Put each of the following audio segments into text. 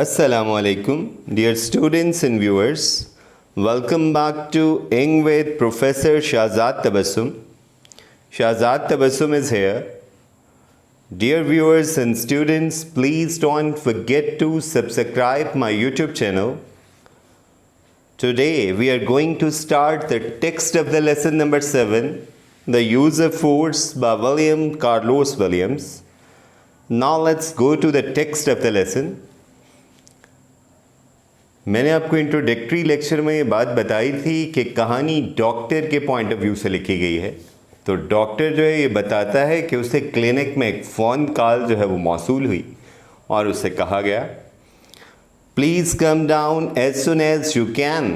Assalamu alaikum, dear students and viewers. Welcome back to Ing with Professor Shahzad Tabassum. Shahzad Tabassum is here. Dear viewers and students, please don't forget to subscribe my YouTube channel. Today we are going to start the text of the lesson number 7, The Use of Force by William Carlos Williams. Now let's go to the text of the lesson. मैंने आपको introductory lecture में ये बात बताई थी कि कहानी doctor के पॉइंट ऑफ व्यू से लिखी गई है। तो डॉक्टर जो है ये बताता है कि उसे क्लिनिक में एक फ़ोन कॉल जो है वो मौसूल हुई और उसे कहा गया please come down as soon as you can,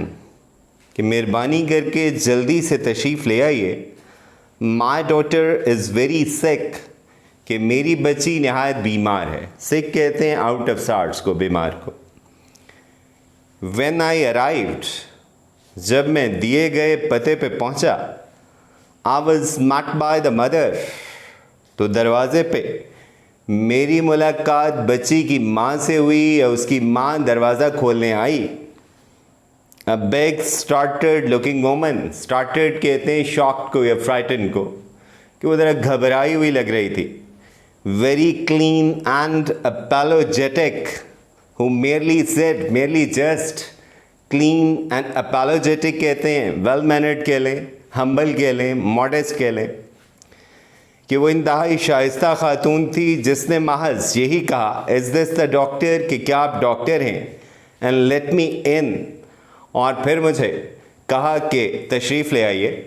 कि मेहरबानी करके जल्दी से तशरीफ़ ले आइए। My daughter is very sick, कि मेरी बच्ची नहायत बीमार है। सिक कहते हैं आउट ऑफ सार्ट्स को, बीमार को। When I arrived, जब मैं दिए गए पते पे पहुंचा, I was met by the mother, तो दरवाजे पे मेरी मुलाकात बच्ची की माँ से हुई या उसकी माँ दरवाज़ा खोलने आई। A big startled looking woman, startled कहते हैं शॉक्ड को या फ्राइटन को, कि वो ज़रा घबराई हुई लग रही थी। Very clean and apologetic, who merely said, merely just, clean and apologetic कहते हैं, well mannered कह लें, humble कह लें, modest कह लें, कि वो इंतहाई शाइस्ता खातून थी जिसने महज यही कहा is this the doctor, कि क्या आप डॉक्टर हैं, and let me in, और फिर मुझे कहा कि तशरीफ़ ले आइए।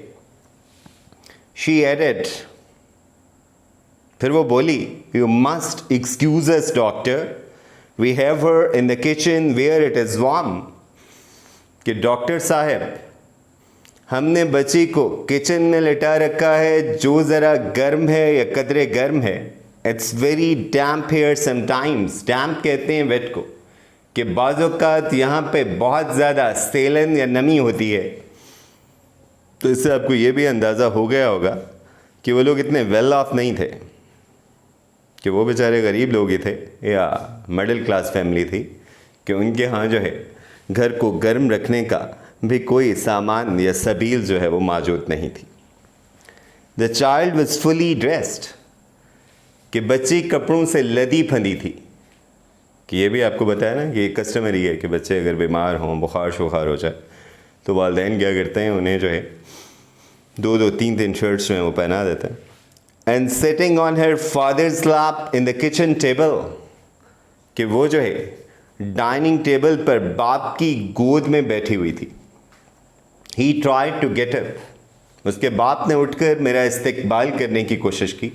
She added, फिर वो बोली you must excuse us doctor, we have her in the kitchen where it is warm, कि डॉक्टर साहब हमने बच्ची को किचन में लिटा रखा है जो ज़रा गर्म है या कदरे गर्म है। It's very damp here sometimes, damp कहते हैं वेट को, कि बाज़-औक़ात यहाँ पे बहुत ज़्यादा सेलन या नमी होती है। तो इससे आपको ये भी अंदाज़ा हो गया होगा कि वो लोग इतने वेल ऑफ नहीं थे, कि वो बेचारे गरीब लोग ही थे या मिडिल क्लास फैमिली थी, कि उनके यहाँ जो है घर को गर्म रखने का भी कोई सामान या सबील जो है वो मौजूद नहीं थी। The child was fully dressed, कि बच्ची कपड़ों से लदी फंदी थी। कि ये भी आपको बताया ना कि एक कस्टमरी है कि बच्चे अगर बीमार हों, बुखार शुखार हो जाए, तो वालिदैन क्या करते हैं, उन्हें जो है 2-2, 3-3 शर्ट्स जो हैं वो पहना देते हैं। And sitting on her father's lap in the kitchen table, कि वो जो है डाइनिंग टेबल पर बाप की गोद में बैठी हुई थी। He tried to get up, उसके बाप ने उठकर मेरा इस्तकबाल करने की कोशिश की।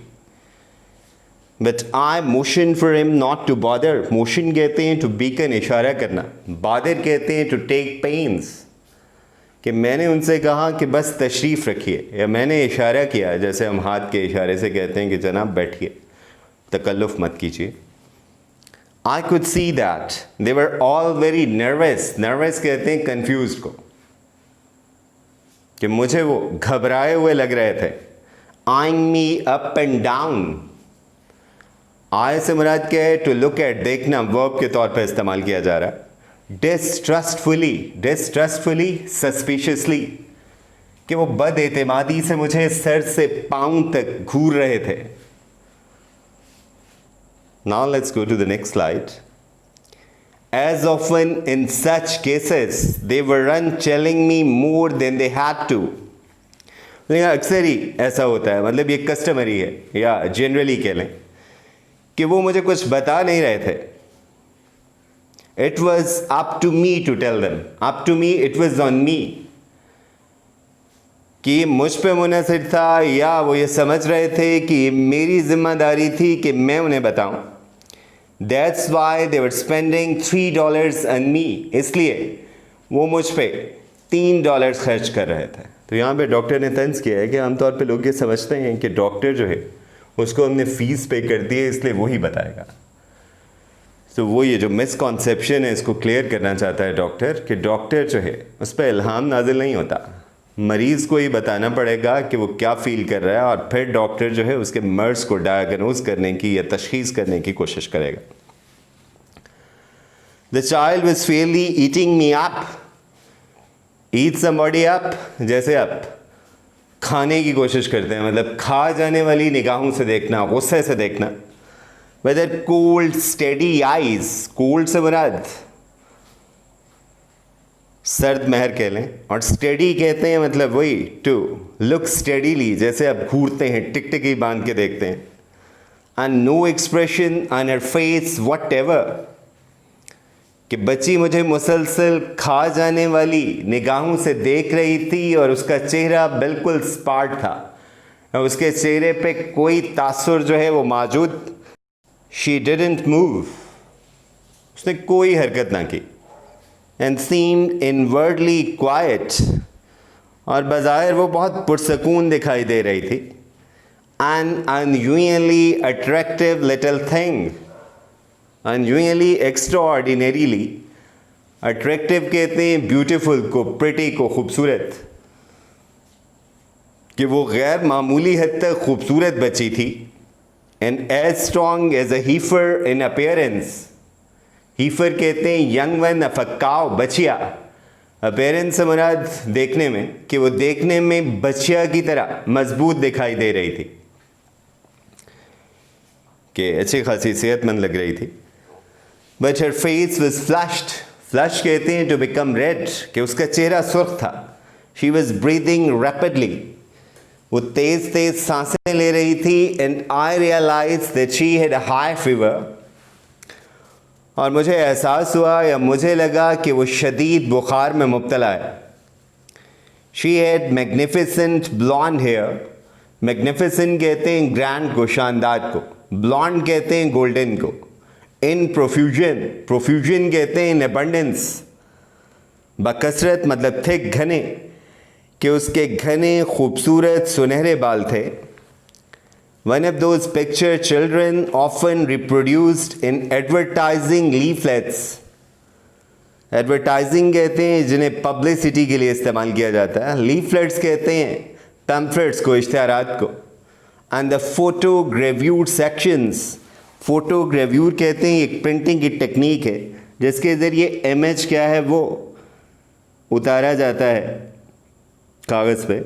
But I motioned for him not to bother, motion कहते हैं to beacon, इशारा करना, bother कहते हैं to take pains, कि मैंने उनसे कहा कि बस तशरीफ़ रखिए, या मैंने इशारा किया जैसे हम हाथ के इशारे से कहते हैं कि जनाब बैठिए, तकल्लुफ़ मत कीजिए। I could see that they were all very nervous, nervous कहते हैं confused को, कि मुझे वो घबराए हुए लग रहे थे। eyeing me up and down, eye से मुराद क्या है, to look at, देखना, वर्ब के तौर पर इस्तेमाल किया जा रहा है। distrustfully, distrustfully, suspiciously, कि वो बदएतमादी से मुझे सर से पाँव तक घूर रहे थे। Now let's go to the next slide. As often in such cases, they were telling me more than they had to. अक्सर ही ऐसा होता है, मतलब ये कस्टमरी है या जनरली कह लें, कि वो मुझे कुछ बता नहीं रहे थे। It was up to me to tell them. Up to me, it was on me. कि मुझ पे मुनहसर था या वो ये समझ रहे थे कि मेरी जिम्मेदारी थी कि मैं उन्हें बताऊं। That's why they were spending $3 on me. इसलिए वो मुझ पे $3 खर्च कर रहे थे। तो यहाँ पे डॉक्टर ने तंज किया है कि आमतौर पे लोग ये समझते हैं कि डॉक्टर जो है उसको हमने फ़ीस पे कर दी है इसलिए वो ही बताएगा। तो वो ये जो मिसकॉन्सेप्शन है इसको क्लियर करना चाहता है डॉक्टर, कि डॉक्टर जो है उस पर इल्हाम नाजिल नहीं होता, मरीज़ को ही बताना पड़ेगा कि वो क्या फ़ील कर रहा है और फिर डॉक्टर जो है उसके मर्ज़ को डायग्नोज करने की या तशख़ीस करने की कोशिश करेगा। The child was Fairlie eating me up. Eat somebody up, जैसे आप खाने की कोशिश करते हैं, मतलब खा जाने वाली निगाहों से देखना, गुस्से से देखना. Whether cold steady eyes, cold से मुराद सर्द महर कह लें, और स्टेडी कहते हैं मतलब वही टू लुक स्टेडीली, जैसे आप घूरते हैं, टिकटिकी बांध के देखते हैं. And no expression on her face whatever, कि बच्ची मुझे मुसलसल खा जाने वाली निगाहों से देख रही थी और उसका चेहरा बिल्कुल स्पार्ट था, और उसके चेहरे पे कोई तासुर जो है वो मौजूद. शी डिडंट मूव, उसने कोई हरकत ना की. एंड सीम्ड इनवर्डली क्वाइट, और बज़ाहिर वो बहुत पुरसकून दिखाई दे रही थी. An unusually attractive little thing, unusually extraordinarily. Attractive कहते हैं ब्यूटीफुल को, प्रिटी को, खूबसूरत, कि वो गैर मामूली हद तक खूबसूरत बच्ची थी. And as strong as a heifer in appearance. Heifer कहते हैं यंग वन ऑफ अ काव, बछिया. अपीयरेंस से मुराद देखने में, कि वो देखने में बछिया की तरह मजबूत दिखाई दे रही थी, कि अच्छी खासी सेहतमंद लग रही थी. But her face was flushed, flush कहते हैं टू बिकम रेड, कि उसका चेहरा सुर्ख था. शी वॉज ब्रीदिंग रैपिडली, वो तेज तेज सांसें ले रही थी. And I realise that she had a high fever, और मुझे एहसास हुआ या मुझे लगा कि वो शदीद बुखार में मुब्तला है. She had magnificent blonde hair. Magnificent कहते हैं ग्रैंड को, शानदार को. ब्लॉन्ड कहते हैं गोल्डन को. इन प्रोफ्यूजन, प्रोफ्यूजन कहते हैं इन एबंडेंस, बकसरत मतलब थिक, घने, कि उसके घने खूबसूरत सुनहरे बाल थे. One of those picture children often reproduced in advertising leaflets. Advertising कहते हैं जिन्हें पब्लिसिटी के लिए इस्तेमाल किया जाता है. लीफलेट्स कहते हैं पैम्फलेट्स को, इश्तिहारात को. And the photo gravure sections, photo gravure कहते हैं एक प्रिंटिंग की टेक्निक है जिसके ज़रिए इमेज क्या है वो उतारा जाता है कागज़ पे.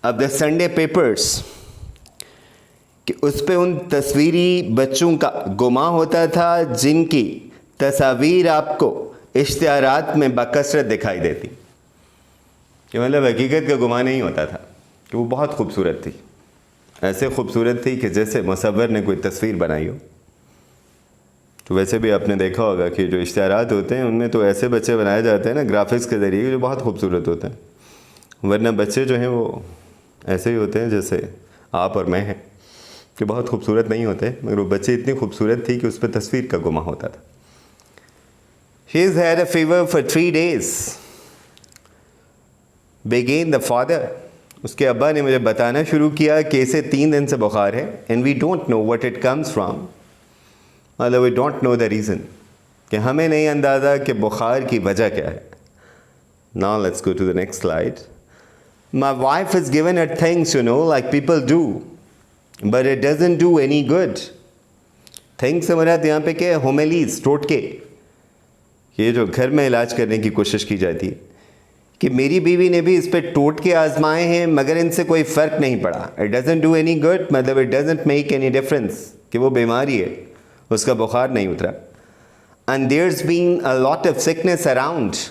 अब द संडे पेपर्स, कि उस पे उन तस्वीरी बच्चों का गुमा होता था जिनकी तस्वीर आपको इश्तिहारात में बकसरत दिखाई देती, कि मतलब हकीकत का गुमा नहीं होता था, कि वो बहुत खूबसूरत थी. ऐसे खूबसूरत थी कि जैसे मुसव्विर ने कोई तस्वीर बनाई हो. तो वैसे भी आपने देखा होगा कि जो इश्तिहारात होते हैं उनमें तो ऐसे बच्चे बनाए जाते हैं ना ग्राफिक्स के ज़रिए, जो बहुत खूबसूरत होते हैं. वरना बच्चे जो हैं वो ऐसे ही होते हैं जैसे आप और मैं हैं, कि बहुत खूबसूरत नहीं होते, मगर वो बच्चे इतनी खूबसूरत थी कि उस पर तस्वीर का गुमा होता था. She has had a fever for 3 days. Began the father, उसके अब्बा ने मुझे बताना शुरू किया कि इसे 3 दिन से बुखार है. And we don't know what it comes from, मतलब we don't know the reason, कि हमें नहीं अंदाज़ा कि बुखार की वजह क्या है. Now let's go to the next slide. My wife has given her things, you know, like people do, but it doesn't do any good. Things से मुराद यहाँ पे क्या है? होमेलीज, टोटके, ये जो घर में इलाज करने की कोशिश की जाती है, कि मेरी बीवी ने भी इस पे टोटके आजमाए हैं मगर इनसे कोई फ़र्क नहीं पड़ा. It doesn't do any good, मतलब it doesn't make any difference, कि वो बीमारी है, उसका बुखार नहीं उतरा. And there's been a lot of sickness around,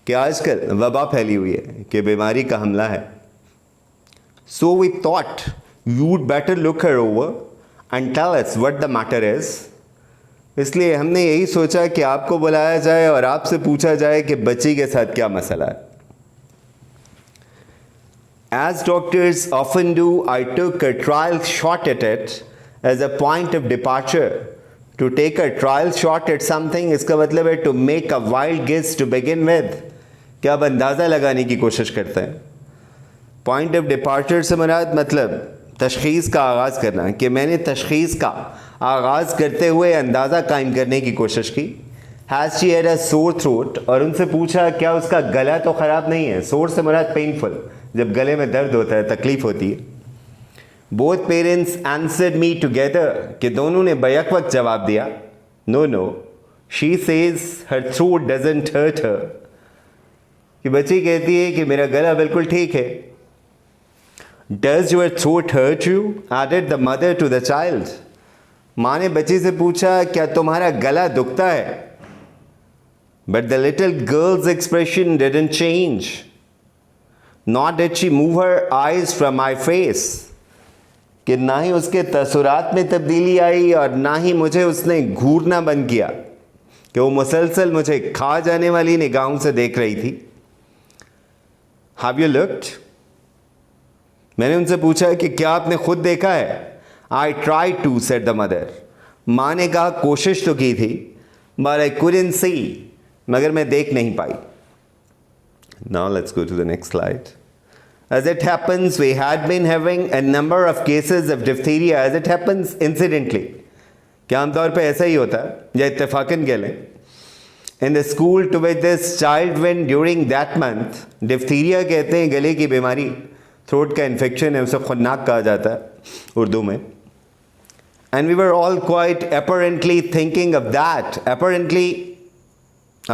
कि आजकल वबा फैली हुई है, कि बीमारी का हमला है. So we thought you'd better look her over and tell us what the matter is. इसलिए हमने यही सोचा कि आपको बुलाया जाए और आपसे पूछा जाए कि बच्ची के साथ क्या मसला है. As doctors often do, I took a trial shot at it as a point of departure. To take a trial shot at something, इसका मतलब है to make a wild guess to begin with, क्या आप अंदाज़ा लगाने की कोशिश करते हैं. पॉइंट ऑफ डिपार्चर से मुराद मतलब तशख़ीस का आगाज़ करना, कि मैंने तशख़ीस का आगाज़ करते हुए अंदाज़ा कायम करने की कोशिश की. Has she had a sore throat, और उनसे पूछा क्या उसका गला तो ख़राब नहीं है. सोर से मुराद पेनफुल, जब गले में दर्द होता है, तकलीफ़ होती है. बोथ पेरेंट्स आंसर्ड मी टुगेदर, कि दोनों ने बैक वक्त जवाब दिया. No, she says her throat doesn't hurt her. कि बच्ची कहती है कि मेरा गला बिल्कुल ठीक है. Does your throat hurt you? Added the mother to the child. माँ ने बच्ची से पूछा, क्या तुम्हारा गला दुखता है? But the little girl's expression didn't change. Nor did she move her eyes from my face. कि ना ही उसके तसुरात में तब्दीली आई और ना ही मुझे उसने घूरना बंद किया कि वो मुसलसल मुझे खा जाने वाली निगाहों से देख रही थी. Have you looked? मैंने उनसे पूछा कि क्या आपने खुद देखा है? I tried to, said the mother. माँ ने कहा कोशिश तो की थी, but I couldn't see. मगर मैं देख नहीं पाई. Now let's go to the next slide. As it happens, we had been having a number of cases of diphtheria, as it happens incidentally. क्या आमतौर पे ऐसा ही होता है या इत्तेफाकन कह लें. In the school to which this child went during that month, diphtheria कहते हैं गले की बीमारी, थ्रोट का इन्फेक्शन है, उसे खुन्नाक कहा जाता है उर्दू में. And we were all quite apparently thinking of that. Apparently,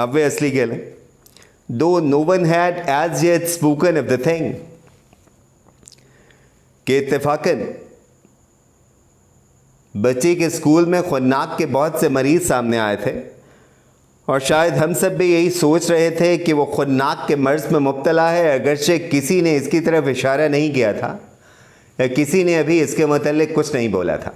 obviously कह लें, though no one had as yet spoken of the thing. कि इत्तेफाकन बच्चे के स्कूल में खुन्नाक के बहुत से मरीज सामने आए थे और शायद हम सब भी यही सोच रहे थे कि वो खुन्नाक के मर्ज में मुब्तला है, अगरचे किसी ने इसकी तरफ इशारा नहीं किया था या किसी ने अभी इसके मुतालिक कुछ नहीं बोला था.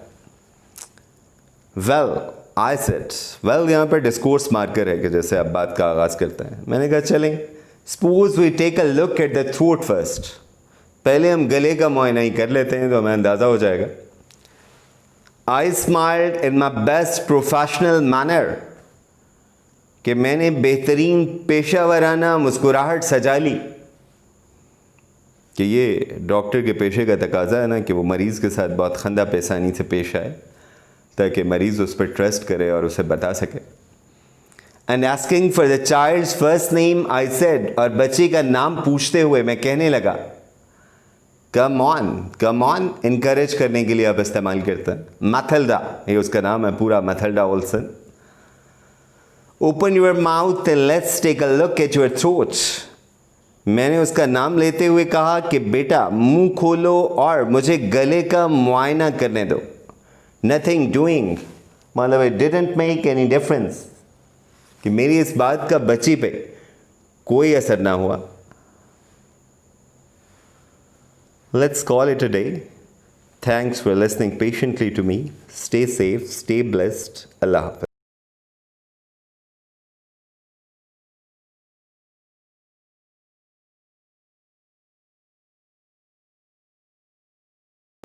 वेल आई सेड, वेल यहाँ पर डिस्कोर्स मार्कर है कि जैसे आप बात का आगाज़ करते हैं. मैंने कहा चलें, suppose we take a look at the throat first. पहले हम गले का मुआयना ही कर लेते हैं तो हमें अंदाज़ा हो जाएगा. I smiled in my best professional manner. कि मैंने बेहतरीन पेशावराना मुस्कुराहट सजा ली कि ये डॉक्टर के पेशे का तकाजा है ना कि वो मरीज़ के साथ बहुत खंदा पेशानी से पेश आए ताकि मरीज़ उस पर ट्रस्ट करे और उसे बता सके. And asking for the child's first name I said, और बच्ची का नाम पूछते हुए मैं कहने लगा, कम ऑन इनकरेज करने के लिए आप इस्तेमाल करते हैं. मैथल्डा, ये उसका नाम है पूरा, Matilda Olsen. Open your mouth and let's take a look at your throat. मैंने उसका नाम लेते हुए कहा कि बेटा मुंह खोलो और मुझे गले का मुआयना करने दो. नथिंग डूइंग, मतलब it didn't make any difference, कि मेरी इस बात का बच्ची पे कोई असर ना हुआ. Let's call it a day. Thanks for listening patiently to me. Stay safe, stay blessed. Allah Hafiz.